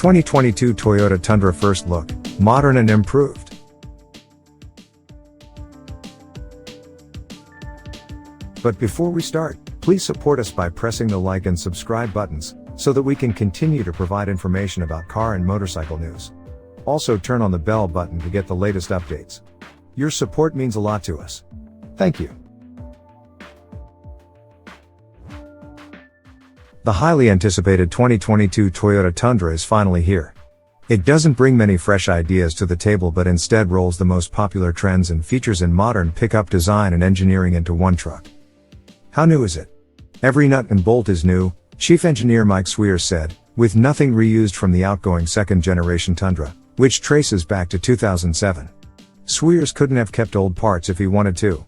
2022 Toyota Tundra First Look, modern and improved. But before we start, please support us by pressing the like and subscribe buttons, so that we can continue to provide information about car and motorcycle news. Also turn on the bell button to get the latest updates. Your support means a lot to us. Thank you. The highly anticipated 2022 Toyota Tundra is finally here. It doesn't bring many fresh ideas to the table but instead rolls the most popular trends and features in modern pickup design and engineering into one truck. How new is it? Every nut and bolt is new, Chief Engineer Mike Sweers said, with nothing reused from the outgoing second-generation Tundra, which traces back to 2007. Sweers couldn't have kept old parts if he wanted to.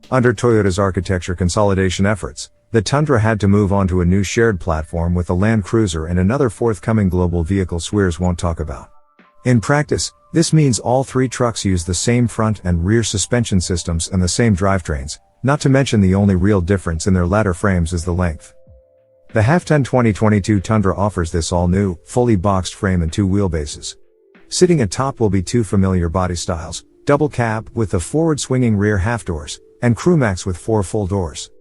Under Toyota's architecture consolidation efforts, the Tundra had to move onto a new shared platform with the Land Cruiser and another forthcoming global vehicle Sweers won't talk about. In practice, this means all three trucks use the same front and rear suspension systems and the same drivetrains, not to mention the only real difference in their ladder frames is the length. The half-ton 2022 Tundra offers this all-new, fully boxed frame and two wheelbases. Sitting atop will be two familiar body styles, double cab with the forward-swinging rear half-doors, and CrewMax with four full doors.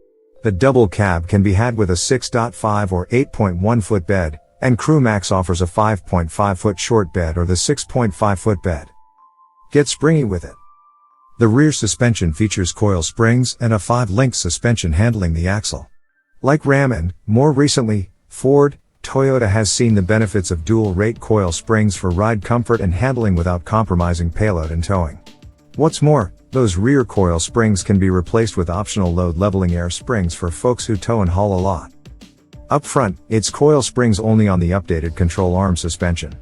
The double cab can be had with a 6.5 or 8.1 foot bed, and CrewMax offers a 5.5 foot short bed or the 6.5 foot bed. Get springy with it. The rear suspension features coil springs and a 5-link suspension handling the axle. Like Ram and, more recently, Ford, Toyota has seen the benefits of dual-rate coil springs for ride comfort and handling without compromising payload and towing. What's more, those rear coil springs can be replaced with optional load-leveling air springs for folks who tow and haul a lot. Up front, it's coil springs only on the updated control arm suspension.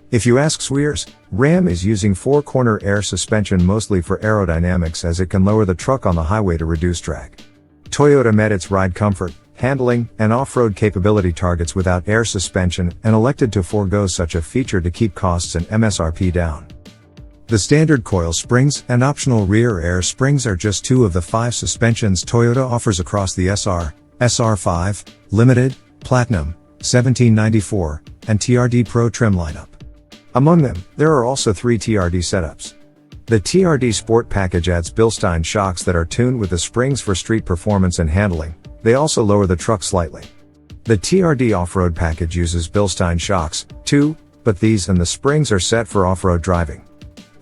If you ask Sweers, Ram is using 4-corner air suspension mostly for aerodynamics as it can lower the truck on the highway to reduce drag. Toyota met its ride comfort, handling, and off-road capability targets without air suspension and elected to forego such a feature to keep costs and MSRP down. The standard coil springs and optional rear air springs are just 2 of the 5 suspensions Toyota offers across the SR, SR5, Limited, Platinum, 1794, and TRD Pro trim lineup. Among them, there are also 3 TRD setups. The TRD Sport package adds Bilstein shocks that are tuned with the springs for street performance and handling. They also lower the truck slightly. The TRD Off-Road package uses Bilstein shocks, too, but these and the springs are set for off-road driving.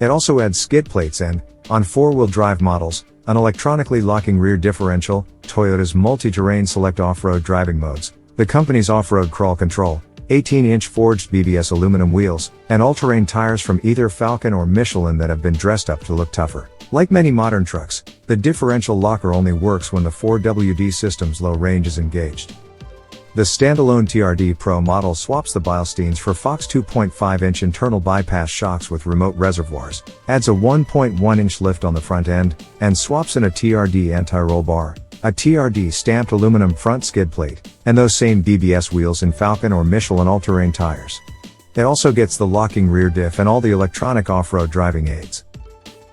It also adds skid plates and, on 4-wheel drive models, an electronically locking rear differential, Toyota's multi-terrain select off-road driving modes, the company's off-road crawl control, 18-inch forged BBS aluminum wheels, and all-terrain tires from either Falcon or Michelin that have been dressed up to look tougher. Like many modern trucks, the differential locker only works when the 4WD system's low range is engaged. The standalone TRD Pro model swaps the Bilsteins for Fox 2.5-inch internal bypass shocks with remote reservoirs, adds a 1.1-inch lift on the front end, and swaps in a TRD anti-roll bar, a TRD stamped aluminum front skid plate, and those same BBS wheels in Falcon or Michelin all-terrain tires. It also gets the locking rear diff and all the electronic off-road driving aids.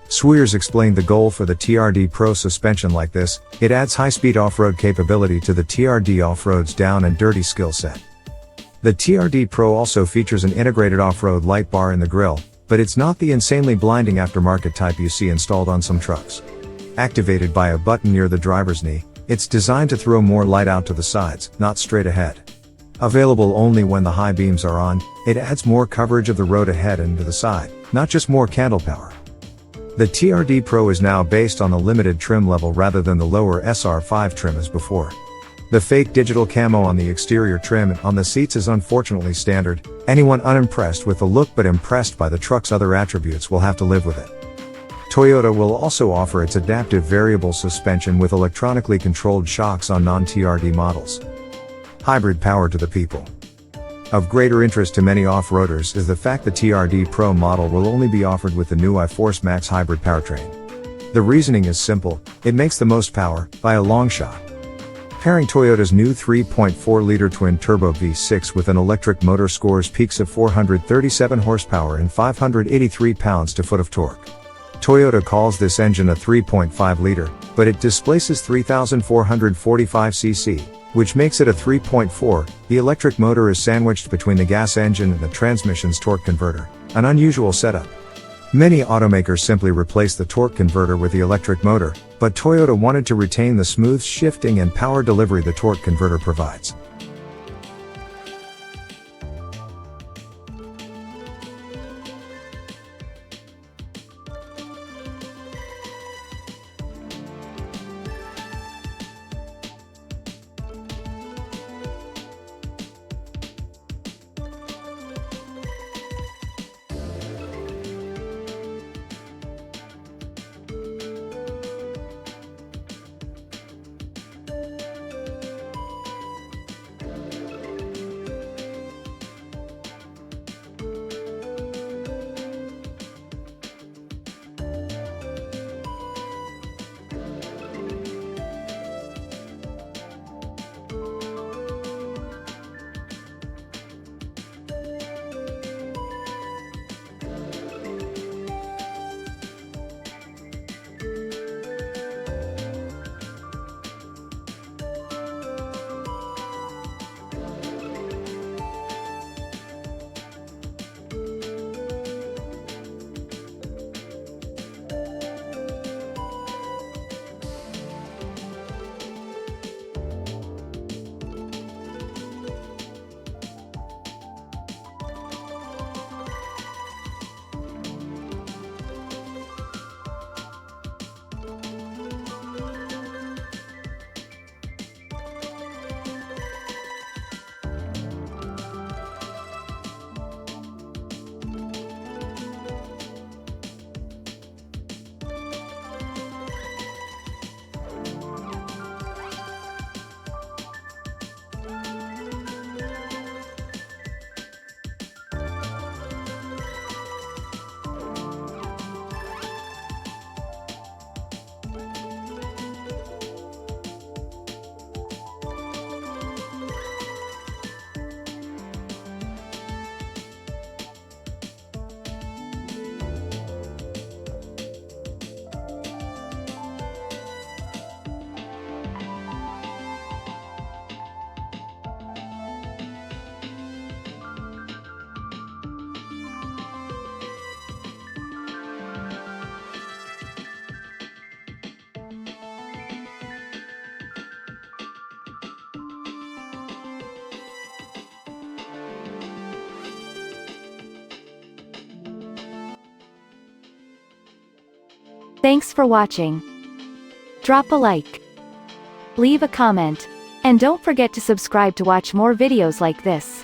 Sweers explained the goal for the TRD Pro suspension like this: it adds high-speed off-road capability to the TRD Off-Road's down and dirty skill set. The TRD Pro also features an integrated off-road light bar in the grille, but it's not the insanely blinding aftermarket type you see installed on some trucks. Activated by a button near the driver's knee, it's designed to throw more light out to the sides, not straight ahead. Available only when the high beams are on, it adds more coverage of the road ahead and to the side, not just more candle power. The TRD Pro is now based on the limited trim level rather than the lower SR5 trim as before. The fake digital camo on the exterior trim and on the seats is unfortunately standard. Anyone unimpressed with the look but impressed by the truck's other attributes will have to live with it. Toyota will also offer its adaptive variable suspension with electronically controlled shocks on non-TRD models. Hybrid power to the people. Of greater interest to many off-roaders is the fact the TRD Pro model will only be offered with the new iForce Max hybrid powertrain. The reasoning is simple: it makes the most power, by a long shot. Pairing Toyota's new 3.4-liter twin-turbo V6 with an electric motor scores peaks of 437 horsepower and 583 pounds-to-foot of torque. Toyota calls this engine a 3.5-liter, but it displaces 3,445 cc, which makes it a 3.4. The electric motor is sandwiched between the gas engine and the transmission's torque converter, an unusual setup. Many automakers simply replace the torque converter with the electric motor, but Toyota wanted to retain the smooth shifting and power delivery the torque converter provides. Thanks for watching. Drop a like, leave a comment, and don't forget to subscribe to watch more videos like this.